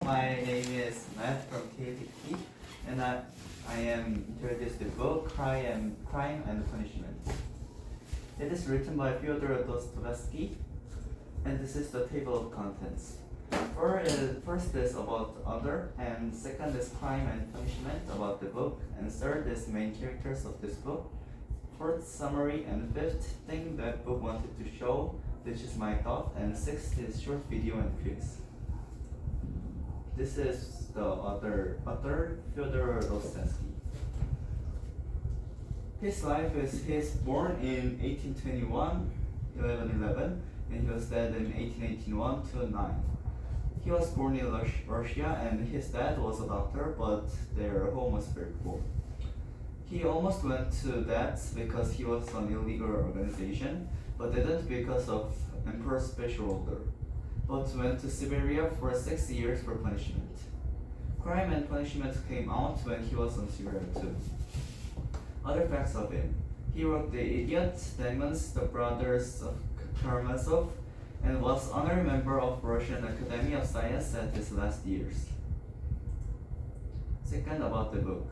My name is Matt from Tatt, and I am introduced the book Crime and Punishment. It is written by Fyodor Dostoevsky, and this is the table of contents. First is about other, and second is crime and punishment about the book, and third is main characters of this book. Fourth, summary, and fifth, thing that book wanted to show, which is my thought, and sixth is short video and quiz. This is the author Fyodor Dostoevsky. His life is he's born in 1821, 1111, and he was dead in 1881 to 9. He was born in Russia, and his dad was a doctor, but their home was very poor. He almost went to debt because he was an illegal organization, but didn't because of Emperor's special order, but went to Siberia for 6 years for punishment. Crime and Punishment came out when he was in Siberia too. Other facts of him: he wrote The Idiot, Demons, The Brothers of Karamazov, and was honorary member of Russian Academy of Science at his last years. Second, about the book.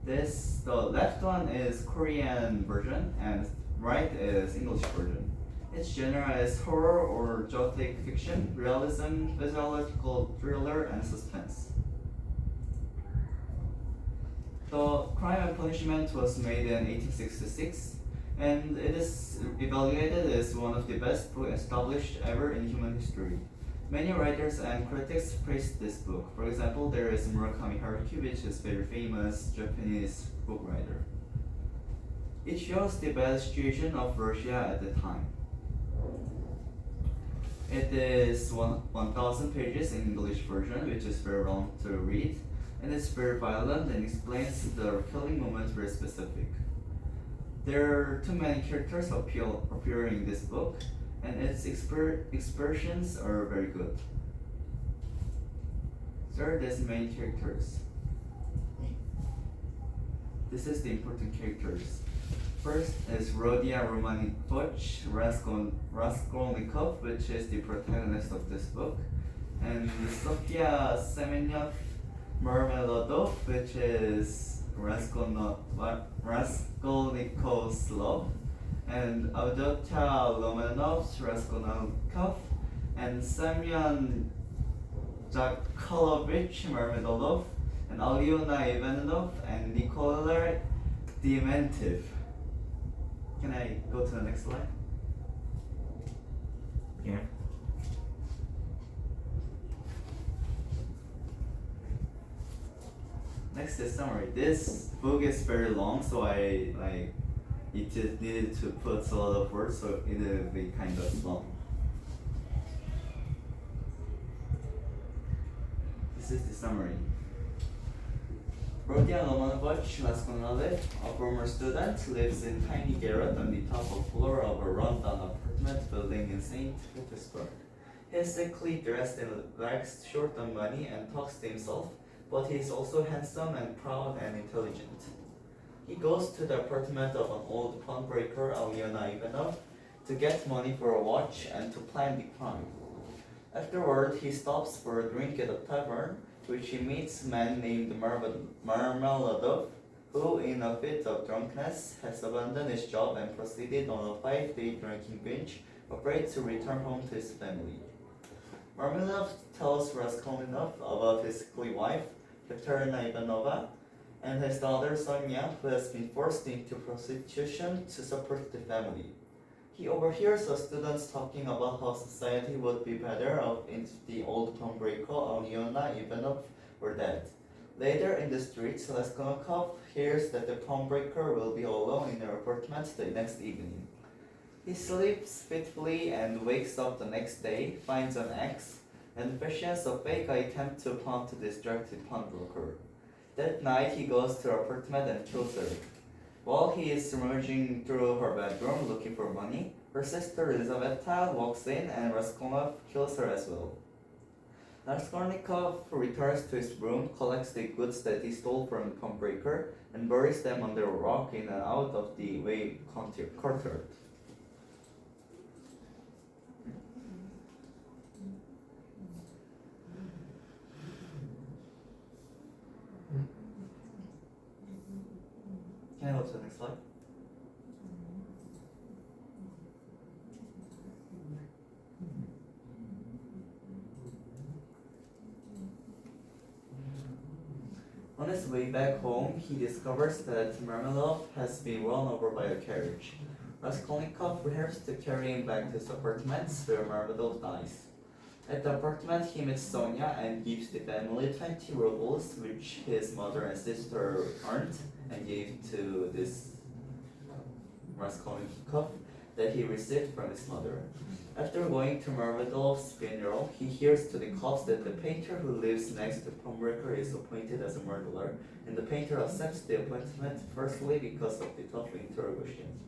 The left one is Korean version and right is English version. Its genre is horror or gothic fiction, realism, physiological thriller, and suspense. The Crime and Punishment was made in 1866, and it is evaluated as one of the best books established ever in human history. Many writers and critics praised this book. For example, there is Murakami Haruki, which is a very famous Japanese book writer. It shows the bad situation of Russia at the time. It is 1,000 pages in English version, which is very long to read, and it's very violent and explains the killing moment very specific. There are too many characters appearing in this book, and its expressions are very good. Third is main characters. This is the important characters. First is Rodia Romanovich Raskolnikov, which is the protagonist of this book, and Sofia Semenyov Marmeladov, which is Raskolnikov's love, and Avdotya Lomanov's Raskolnikov, and Semyon Yakovlevich Marmeladov, and Alyona Ivanov, and Nikolai Dementiv. Can I go to the next slide? Yeah. Next is summary. This book is very long, so I needed to put a lot of words, so it will be kind of long. This is the summary. Rodia Romanovich Raskolnikov, a former student, lives in tiny garret on the top floor of a rundown apartment building in St. Petersburg. He is sickly dressed in rags, short on money, and talks to himself, but he is also handsome and proud and intelligent. He goes to the apartment of an old pawnbroker, Alyona Ivanov, to get money for a watch and to plan the crime. Afterward, he stops for a drink at a tavern, which he meets a man named Marmeladov, who, in a fit of drunkenness, has abandoned his job and proceeded on a 5-day drinking binge, afraid to return home to his family. Marmeladov tells Raskolnikov about his sickly wife, Katerina Ivanova, and his daughter Sonia, who has been forced into prostitution to support the family. He overhears the students talking about how society would be better off if the old pawnbroker Alyona Ivanov were dead. Later in the streets, Raskolnikov hears that the pawnbroker will be alone in her apartment the next evening. He sleeps fitfully and wakes up the next day, finds an axe, and fashions a fake item to pawn to distract the pawnbroker. That night, he goes to her apartment and kills her. While he is rummaging through her bedroom looking for money, her sister Elizaveta walks in and Raskolnikov kills her as well. Raskolnikov returns to his room, collects the goods that he stole from the pawnbroker, and buries them under a rock in an out-of-the-way courtyard. go to the next slide? On his way back home, he discovers that Marmelov has been run over by a carriage. Raskolnikov rehearsed to carry him back to his apartment, where Marmelov dies. At the apartment, he meets Sonia and gives the family 20 rubles, which his mother and sister earned and gave to this Raskolnikov that he received from his mother. After going to Marmelov's funeral, he hears to the cops that the painter who lives next to Pumbricker is appointed as a murderer, and the painter accepts the appointment firstly because of the tough interrogation.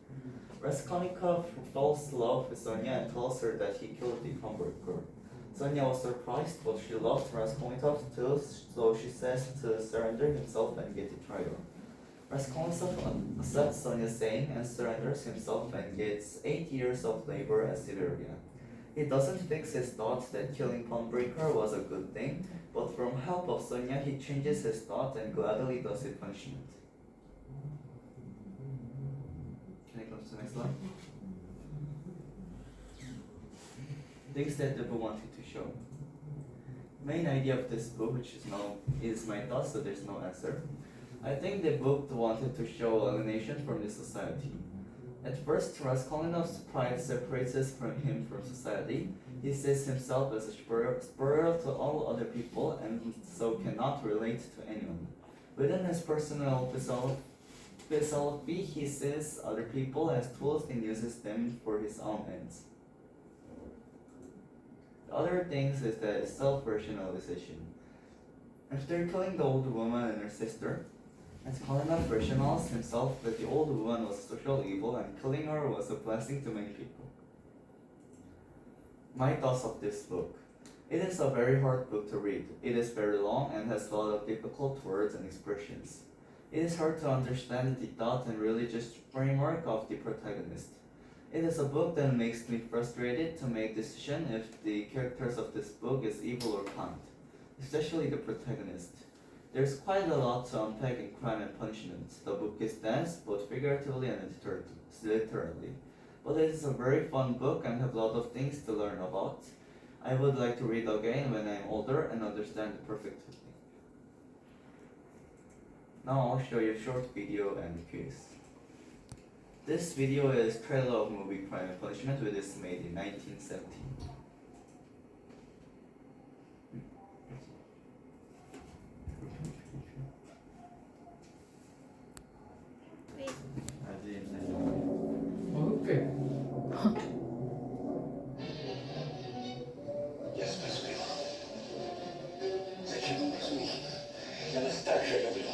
Raskolnikov falls in love with Sonia and tells her that he killed the Pumbricker. Sonia was surprised, but she loved Raskolnikov too, so she says to surrender himself and get the trial. Raskolnikov accepts Sonia's saying and surrenders himself and gets 8 years of labor at Siberia. He doesn't fix his thought that killing Pumbricker was a good thing, but from help of Sonia he changes his thought and gladly does the punishment. Can I go to the next slide? Things that the book wanted to show. Main idea of this book, which is my thought, so there's no answer. I think the book wanted to show alienation from the society. At first, Raskolnikov's pride separates us from him from society. He sees himself as a superior to all other people and so cannot relate to anyone. Within his personal philosophy, he sees other people as tools and uses them for his own ends. The other thing is the self-rationalization. After killing the old woman and her sister, Raskolnikov rationalized himself that the old woman was social evil and killing her was a blessing to many people. My thoughts of this book. It is a very hard book to read. It is very long and has a lot of difficult words and expressions. It is hard to understand the thought and religious framework of the protagonist. It is a book that makes me frustrated to make decision if the characters of this book is evil or kind, especially the protagonist. There's quite a lot to unpack in crime and punishment. The book is dense, both figuratively and literally. But it is a very fun book and have a lot of things to learn about. I would like to read again when I'm older and understand it perfectly. Now I'll show you a short video and quiz. This video is trailer of movie Crime and Punishment, which is made in 1970. Я спасибо. Зачем вы посмели? Я вас так же люблю.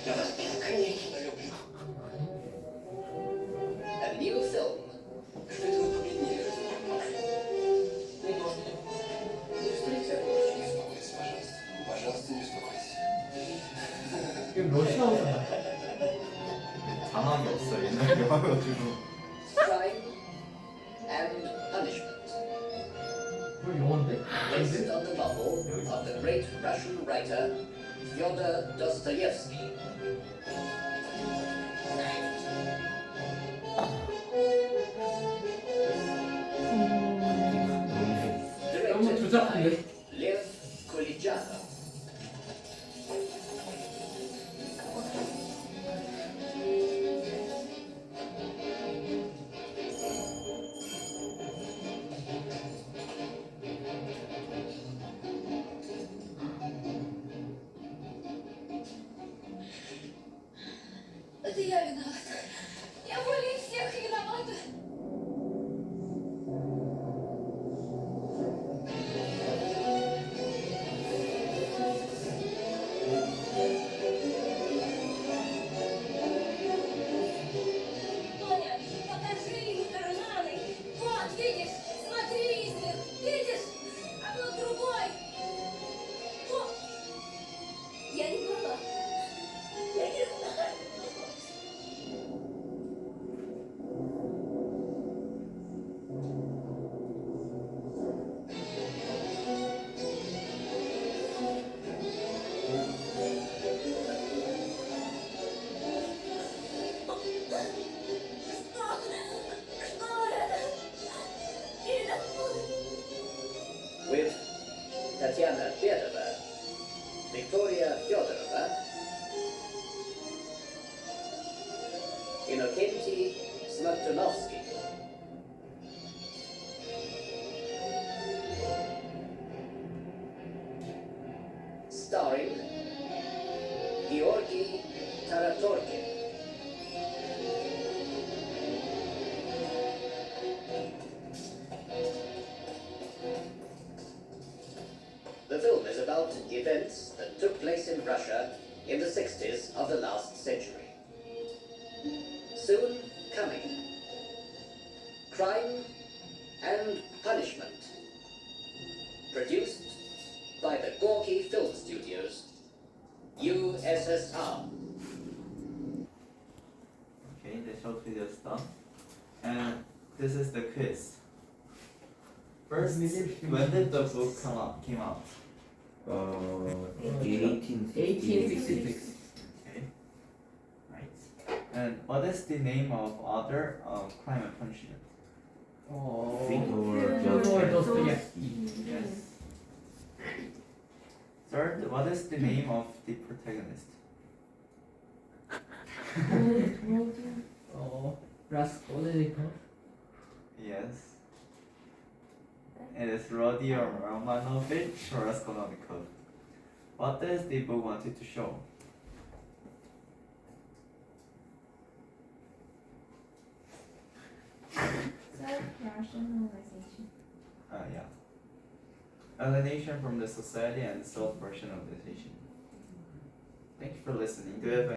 Я вас бесконечно люблю. A new film. Что это вы побледнели? Немножко. Не встретите, не беспокойтесь, пожалуйста. Пожалуйста, не беспокойтесь. 이거 러시아어잖아. 자막이 없어요. 옛날 영화가지고. Crime and punishment. 이거 영어인데? Based on the novel of the great Russian writer Fyodor Dostoevsky. 너무 조작한데? Lev Kolidjanov. Это я виновата. Я более всех виновата. Fortunovsky. Starring Georgy Taratorkin. The film is about events that took place in Russia in the 60s of the last century. Soon coming. Crime and Punishment. Produced by the Gorky Film Studios, USSR. Okay, the short video is done. And this is the quiz. First, when did the book came out? 1866. Okay. Right. And what is the name of author of Crime and Punishment? Fyodor Dostoevsky. Yes. Third, what is the name of the protagonist? Raskolnikov. Yes. It is Rodion Romanovich Raskolnikov. What does the book wanted to show? Self-rationalization. Yeah. Alienation from the society and self-rationalization. Thank you for listening. Do you have